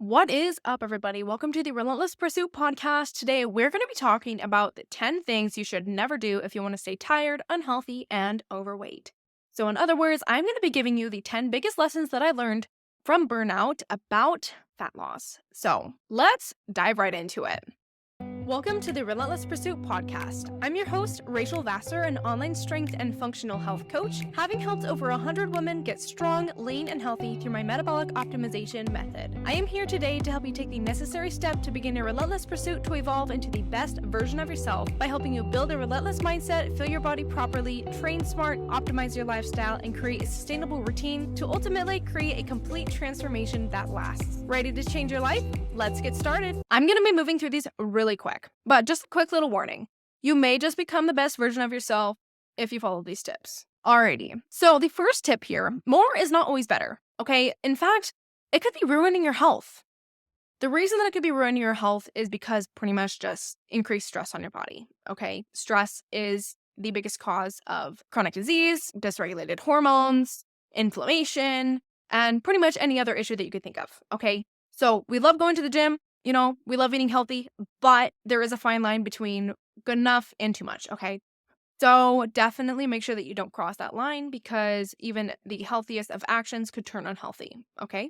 What is up, everybody? Welcome to the Relentless Pursuit podcast. Today, we're going to be talking about the 10 things you should never do if you want to stay tired, unhealthy, and overweight. So, in other words, I'm going to be giving you the 10 biggest lessons that I learned from burnout about fat loss. So, let's dive right into it. Welcome to the Relentless Pursuit podcast. I'm your host, Rachel Vassar, an online strength and functional health coach, having helped over 100 women get strong, lean, and healthy through my metabolic optimization method. I am here today to help you take the necessary step to begin a relentless pursuit to evolve into the best version of yourself by helping you build a relentless mindset, fuel your body properly, train smart, optimize your lifestyle, and create a sustainable routine to ultimately create a complete transformation that lasts. Ready to change your life? Let's get started. I'm going to be moving through these really quick, but just a quick little warning. You may just become the best version of yourself if you follow these tips. Alrighty. So the first tip here, more is not always better, okay? In fact, it could be ruining your health. The reason that it could be ruining your health is because pretty much just increased stress on your body, okay? Stress is the biggest cause of chronic disease, dysregulated hormones, inflammation, and pretty much any other issue that you could think of, okay? So we love going to the gym, we love eating healthy, but there is a fine line between good enough and too much, okay? So definitely make sure that you don't cross that line because even the healthiest of actions could turn unhealthy, okay?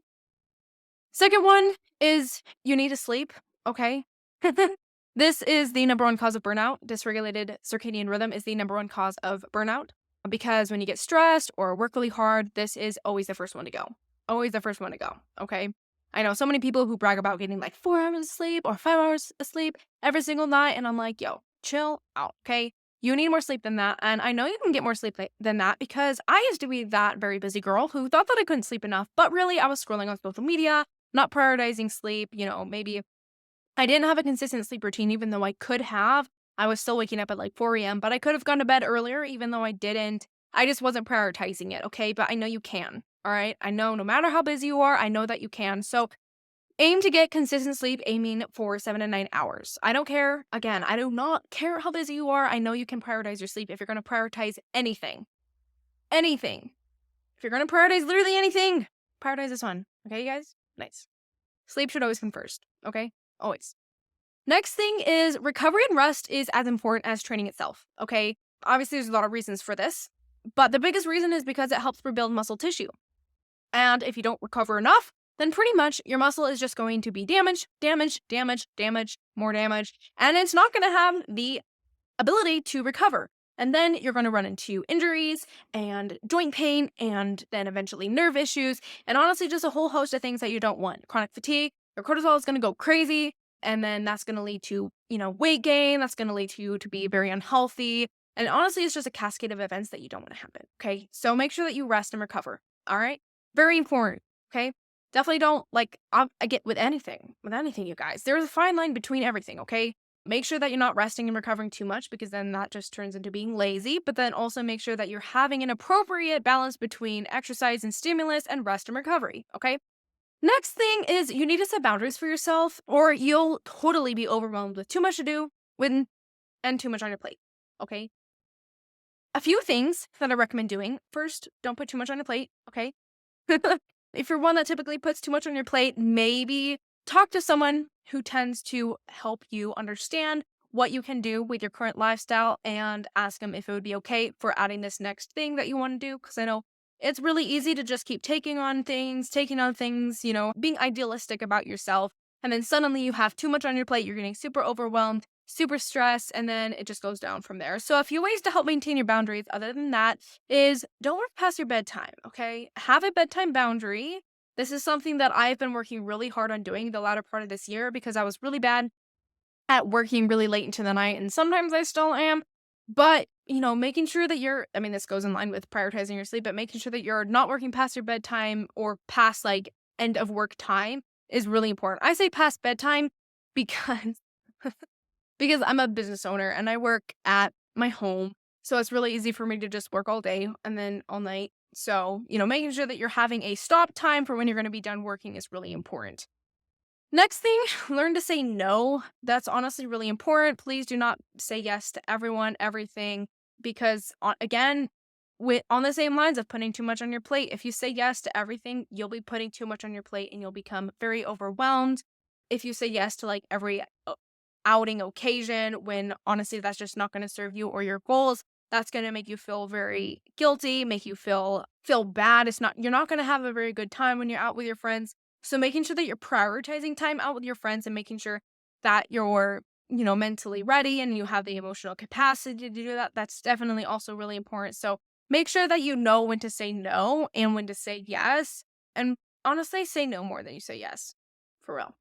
Second one is you need to sleep, okay? This is the number one cause of burnout. Dysregulated circadian rhythm is the number one cause of burnout because when you get stressed or work really hard, this is always the first one to go. Always the first one to go, okay? I know so many people who brag about getting like 4 hours of sleep or 5 hours of sleep every single night. And I'm like, yo, chill out, okay? You need more sleep than that. And I know you can get more sleep than that because I used to be that very busy girl who thought that I couldn't sleep enough. But really, I was scrolling on social media, not prioritizing sleep. Maybe I didn't have a consistent sleep routine, even though I could have. I was still waking up at like 4 a.m., but I could have gone to bed earlier, even though I didn't. I just wasn't prioritizing it, okay? But I know you can. All right. I know no matter how busy you are, I know that you can. So aim to get consistent sleep, aiming for 7 to 9 hours. I don't care. Again, I do not care how busy you are. I know you can prioritize your sleep if you're going to prioritize anything. Anything. If you're going to prioritize literally anything, prioritize this one. Okay, you guys? Nice. Sleep should always come first. Okay? Always. Next thing is recovery and rest is as important as training itself. Okay? Obviously, there's a lot of reasons for this, but the biggest reason is because it helps rebuild muscle tissue. And if you don't recover enough, then pretty much your muscle is just going to be damaged, more damage, and it's not going to have the ability to recover. And then you're going to run into injuries and joint pain and then eventually nerve issues and honestly just a whole host of things that you don't want. Chronic fatigue, your cortisol is going to go crazy, and then that's going to lead to, weight gain, that's going to lead to you to be very unhealthy. And honestly, it's just a cascade of events that you don't want to happen, okay? So make sure that you rest and recover, all right? Very important, okay? Definitely don't, I get with anything, you guys. There's a fine line between everything, okay? Make sure that you're not resting and recovering too much because then that just turns into being lazy. But then also make sure that you're having an appropriate balance between exercise and stimulus and rest and recovery, okay? Next thing is you need to set boundaries for yourself or you'll totally be overwhelmed with too much to do and too much on your plate, okay? A few things that I recommend doing. First, don't put too much on your plate, okay? If you're one that typically puts too much on your plate, maybe talk to someone who tends to help you understand what you can do with your current lifestyle and ask them if it would be okay for adding this next thing that you want to do. Because I know it's really easy to just keep taking on things, being idealistic about yourself. And then suddenly you have too much on your plate. You're getting super overwhelmed, super stressed, and then it just goes down from there. So a few ways to help maintain your boundaries other than that is don't work past your bedtime, okay? Have a bedtime boundary. This is something that I've been working really hard on doing the latter part of this year because I was really bad at working really late into the night, and sometimes I still am. But, making sure that this goes in line with prioritizing your sleep, but making sure that you're not working past your bedtime or past end of work time is really important. I say past bedtime because because I'm a business owner and I work at my home. So it's really easy for me to just work all day and then all night. So, making sure that you're having a stop time for when you're going to be done working is really important. Next thing, learn to say no. That's honestly really important. Please do not say yes to everyone, everything, because again, with on the same lines of putting too much on your plate. If you say yes to everything, you'll be putting too much on your plate and you'll become very overwhelmed. If you say yes to like every outing occasion when honestly that's just not going to serve you or your goals, that's going to make you feel very guilty, make you feel bad. It's not You're not going to have a very good time when you're out with your friends. So making sure that you're prioritizing time out with your friends and making sure that you're mentally ready and you have the emotional capacity to do that, that's definitely also really important. So make sure that you know when to say no and when to say yes. And honestly, say no more than you say yes. For real.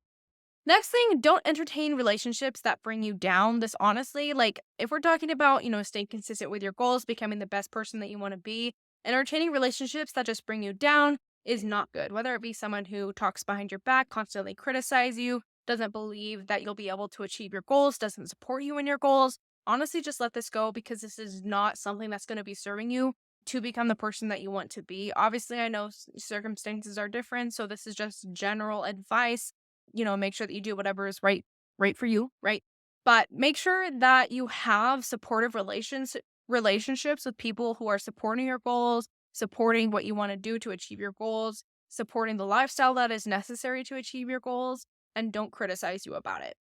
Next thing, don't entertain relationships that bring you down. This honestly, like if we're talking about, staying consistent with your goals, becoming the best person that you want to be, entertaining relationships that just bring you down is not good. Whether it be someone who talks behind your back, constantly criticize you, doesn't believe that you'll be able to achieve your goals, doesn't support you in your goals. Honestly, just let this go because this is not something that's going to be serving you to become the person that you want to be. Obviously, I know circumstances are different, so this is just general advice. Make sure that you do whatever is right for you, right? But make sure that you have supportive relationships with people who are supporting your goals, supporting what you want to do to achieve your goals, supporting the lifestyle that is necessary to achieve your goals, and don't criticize you about it.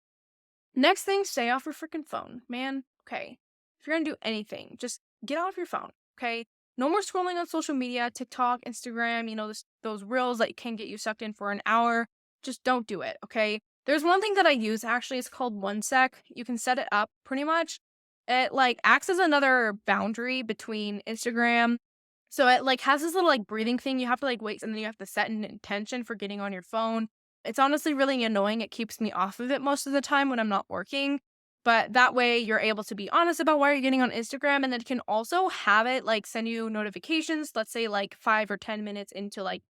Next thing, stay off your freaking phone, man. Okay. If you're gonna do anything, just get off your phone, okay? No more scrolling on social media, TikTok, Instagram, those reels that can get you sucked in for an hour. Just don't do it, okay? There's one thing that I use actually, it's called one sec. You can set it up pretty much. It like acts as another boundary between Instagram. So it like has this little like breathing thing. You have to like wait and then you have to set an intention for getting on your phone. It's honestly really annoying. It keeps me off of it most of the time when I'm not working. But that way you're able to be honest about why you're getting on Instagram. And then you can also have it like send you notifications, let's say like 5 or 10 minutes into like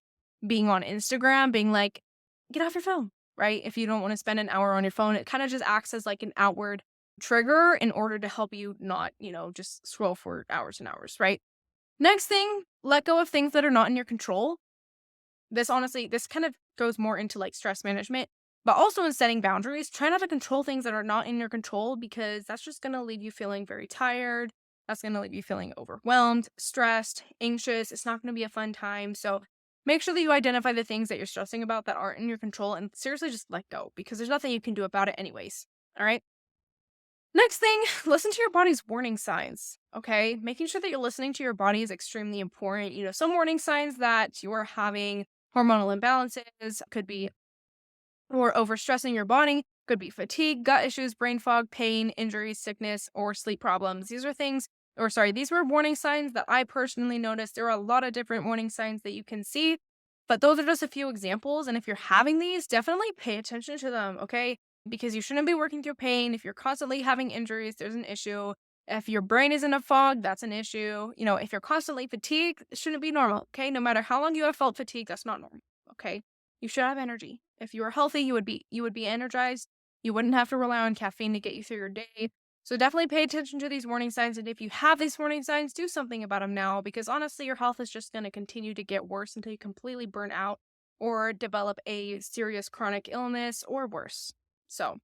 being on Instagram, being like, get off your phone, right? If you don't want to spend an hour on your phone, it kind of just acts as like an outward trigger in order to help you not, just scroll for hours and hours, right? Next thing, let go of things that are not in your control. This kind of goes more into like stress management, but also in setting boundaries. Try not to control things that are not in your control because that's just going to leave you feeling very tired. That's going to leave you feeling overwhelmed, stressed, anxious. It's not going to be a fun time. So make sure that you identify the things that you're stressing about that aren't in your control and seriously just let go because there's nothing you can do about it, anyways. All right. Next thing, listen to your body's warning signs, okay? Making sure that you're listening to your body is extremely important. Some warning signs that you're having hormonal imbalances could be or overstressing your body, could be fatigue, gut issues, brain fog, pain, injuries, sickness, or sleep problems. These were warning signs that I personally noticed. There are a lot of different warning signs that you can see, but those are just a few examples. And if you're having these, definitely pay attention to them, okay? Because you shouldn't be working through pain. If you're constantly having injuries, there's an issue. If your brain is in a fog, that's an issue. If you're constantly fatigued, it shouldn't be normal, okay? No matter how long you have felt fatigue, that's not normal, okay? You should have energy. If you were healthy, you would be energized. You wouldn't have to rely on caffeine to get you through your day. So definitely pay attention to these warning signs. And if you have these warning signs, do something about them now because honestly, your health is just going to continue to get worse until you completely burn out or develop a serious chronic illness or worse. So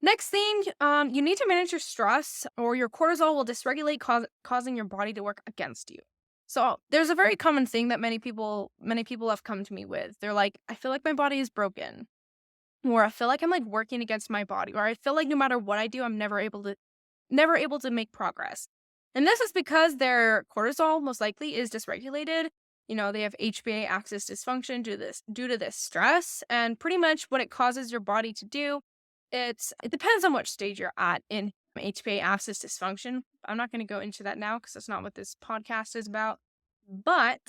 next thing, you need to manage your stress or your cortisol will dysregulate, causing your body to work against you. So there's a very common thing that many people have come to me with. They're like, I feel like my body is broken, or I feel like I'm like working against my body, or I feel like no matter what I do, I'm never able to make progress. And this is because their cortisol most likely is dysregulated. They have HPA axis dysfunction due to this stress, and pretty much what it causes your body to do, it depends on what stage you're at in HPA axis dysfunction. I'm not going to go into that now because that's not what this podcast is about. But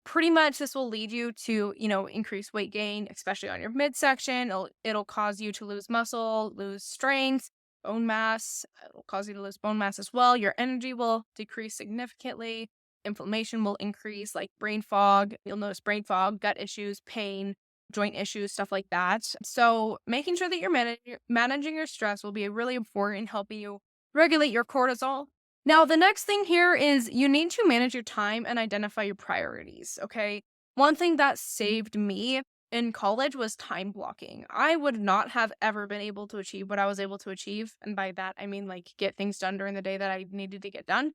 pretty much this will lead you to, increase weight gain, especially on your midsection. It'll cause you to lose muscle, lose strength, bone mass. It'll cause you to lose bone mass as well. Your energy will decrease significantly. Inflammation will increase, like brain fog. You'll notice brain fog, gut issues, pain, joint issues, stuff like that. So making sure that you're managing your stress will be really important in helping you regulate your cortisol. Now, the next thing here is you need to manage your time and identify your priorities, okay? One thing that saved me in college was time blocking. I would not have ever been able to achieve what I was able to achieve. And by that, I mean like get things done during the day that I needed to get done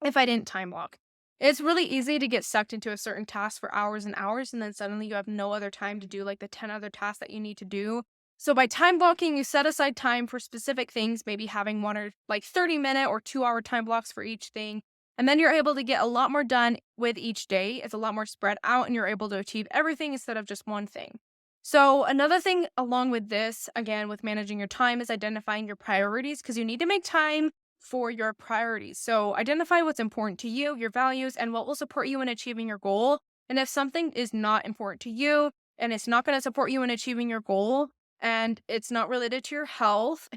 if I didn't time block. It's really easy to get sucked into a certain task for hours and hours, and then suddenly you have no other time to do like the 10 other tasks that you need to do. So by time blocking, you set aside time for specific things, maybe having one or like 30-minute or 2-hour time blocks for each thing. And then you're able to get a lot more done with each day. It's a lot more spread out, and you're able to achieve everything instead of just one thing. So, another thing along with this, again, with managing your time, is identifying your priorities because you need to make time for your priorities. So, identify what's important to you, your values, and what will support you in achieving your goal. And if something is not important to you and it's not going to support you in achieving your goal and it's not related to your health,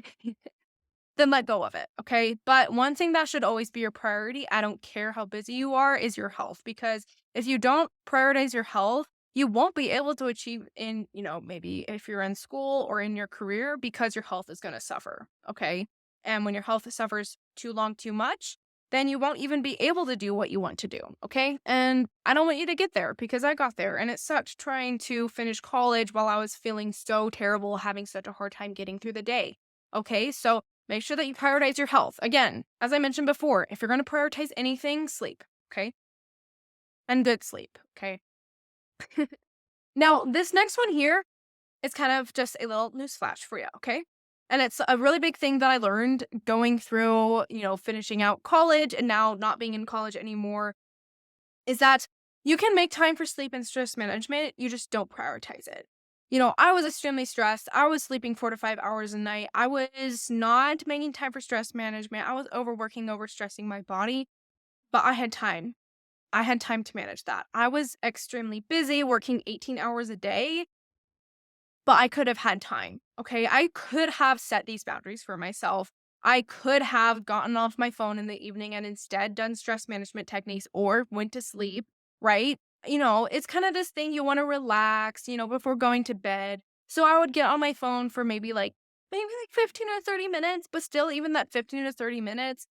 then let go of it, okay? But one thing that should always be your priority, I don't care how busy you are, is your health. Because if you don't prioritize your health, you won't be able to achieve in, maybe if you're in school or in your career because your health is going to suffer, okay? And when your health suffers too long, too much, then you won't even be able to do what you want to do, okay? And I don't want you to get there because I got there and it sucked trying to finish college while I was feeling so terrible, having such a hard time getting through the day, okay? So make sure that you prioritize your health. Again, as I mentioned before, if you're going to prioritize anything, sleep, okay? And good sleep, okay? Now, this next one here is kind of just a little newsflash for you, okay? And it's a really big thing that I learned going through, finishing out college and now not being in college anymore is that you can make time for sleep and stress management. You just don't prioritize it. I was extremely stressed. I was sleeping 4 to 5 hours a night. I was not making time for stress management. I was overworking, overstressing my body, but I had time. I had time to manage that. I was extremely busy working 18 hours a day, but I could have had time, okay? I could have set these boundaries for myself. I could have gotten off my phone in the evening and instead done stress management techniques or went to sleep, right? It's kind of this thing you want to relax, before going to bed. So I would get on my phone for maybe like 15 or 30 minutes, but still even that 15 to 30 minutes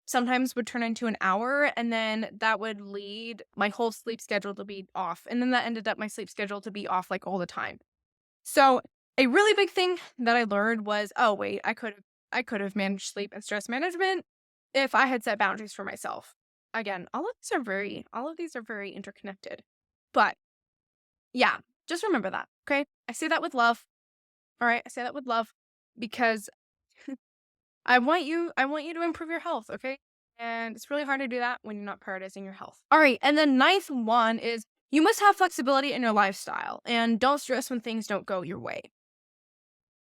sometimes would turn into an hour, and then that would lead my whole sleep schedule to be off. And then that ended up my sleep schedule to be off like all the time. So, a really big thing that I learned was, oh wait, I could have managed sleep and stress management if I had set boundaries for myself. Again, all of these are very interconnected. But yeah, just remember that, okay? I say that with love. All right, I say that with love because I want you to improve your health, okay? And it's really hard to do that when you're not prioritizing your health. All right, and then ninth one is you must have flexibility in your lifestyle and don't stress when things don't go your way.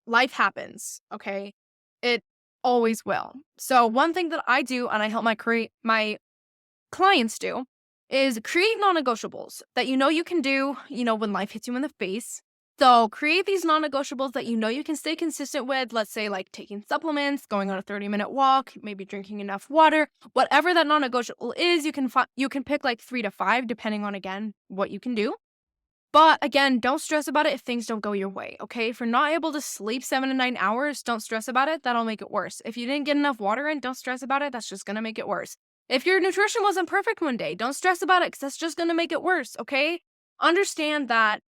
Life happens, okay? It always will. So one thing that I do and I help my clients do is create non-negotiables that you can do, when life hits you in the face. So create these non-negotiables that you can stay consistent with. Let's say like taking supplements, going on a 30-minute walk, maybe drinking enough water. Whatever that non-negotiable is, you can pick like 3 to 5 depending on again what you can do. But again, don't stress about it if things don't go your way, okay? If you're not able to sleep 7 to 9 hours, don't stress about it. That'll make it worse. If you didn't get enough water in, don't stress about it. That's just gonna make it worse. If your nutrition wasn't perfect one day, don't stress about it because that's just gonna make it worse, okay? Understand that,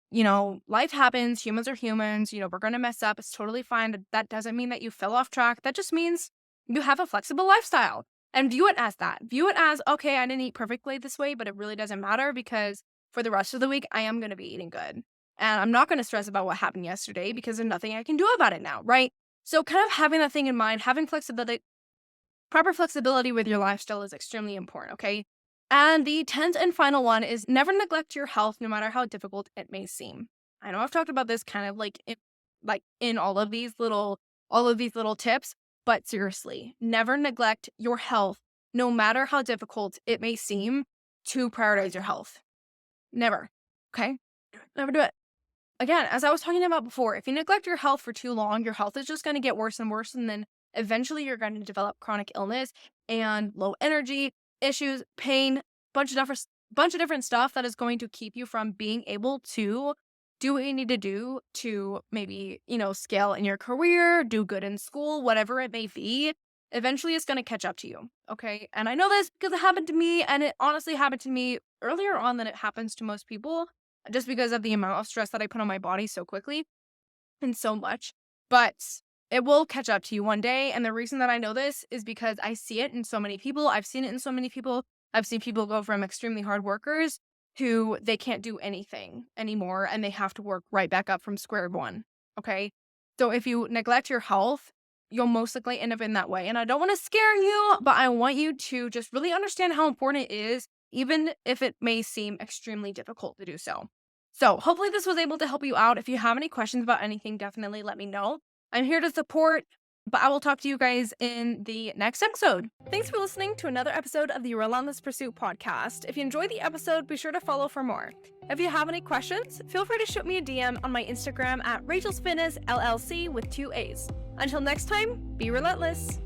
life happens. Humans are humans. We're gonna mess up. It's totally fine. That doesn't mean that you fell off track. That just means you have a flexible lifestyle. And view it as that. View it as, okay, I didn't eat perfectly this way, but it really doesn't matter because for the rest of the week, I am going to be eating good. And I'm not going to stress about what happened yesterday because there's nothing I can do about it now, right? So, kind of having that thing in mind, having flexibility, proper flexibility with your lifestyle is extremely important, okay? And the 10th and final one is never neglect your health, no matter how difficult it may seem. I know I've talked about this kind of in all of these little tips, but seriously, never neglect your health, no matter how difficult it may seem to prioritize your health. Never. Okay? Never do it. Again, as I was talking about before, if you neglect your health for too long, your health is just going to get worse and worse. And then eventually you're going to develop chronic illness and low energy issues, pain, bunch of different stuff that is going to keep you from being able to do what you need to do to maybe, scale in your career, do good in school, whatever it may be. Eventually it's going to catch up to you. Okay. And I know this because it happened to me, and it honestly happened to me earlier on than it happens to most people just because of the amount of stress that I put on my body so quickly and so much. But it will catch up to you one day. And the reason that I know this is because I see it in so many people. I've seen it in so many people. I've seen people go from extremely hard workers who they can't do anything anymore and they have to work right back up from square one. Okay. So if you neglect your health, you'll most likely end up in that way. And I don't want to scare you, but I want you to just really understand how important it is, even if it may seem extremely difficult to do so. So hopefully this was able to help you out. If you have any questions about anything, definitely let me know. I'm here to support, but I will talk to you guys in the next episode. Thanks for listening to another episode of the Relentless Pursuit podcast. If you enjoyed the episode, be sure to follow for more. If you have any questions, feel free to shoot me a DM on my Instagram at Rachel's Fitness LLC with 2 A's. Until next time, be relentless.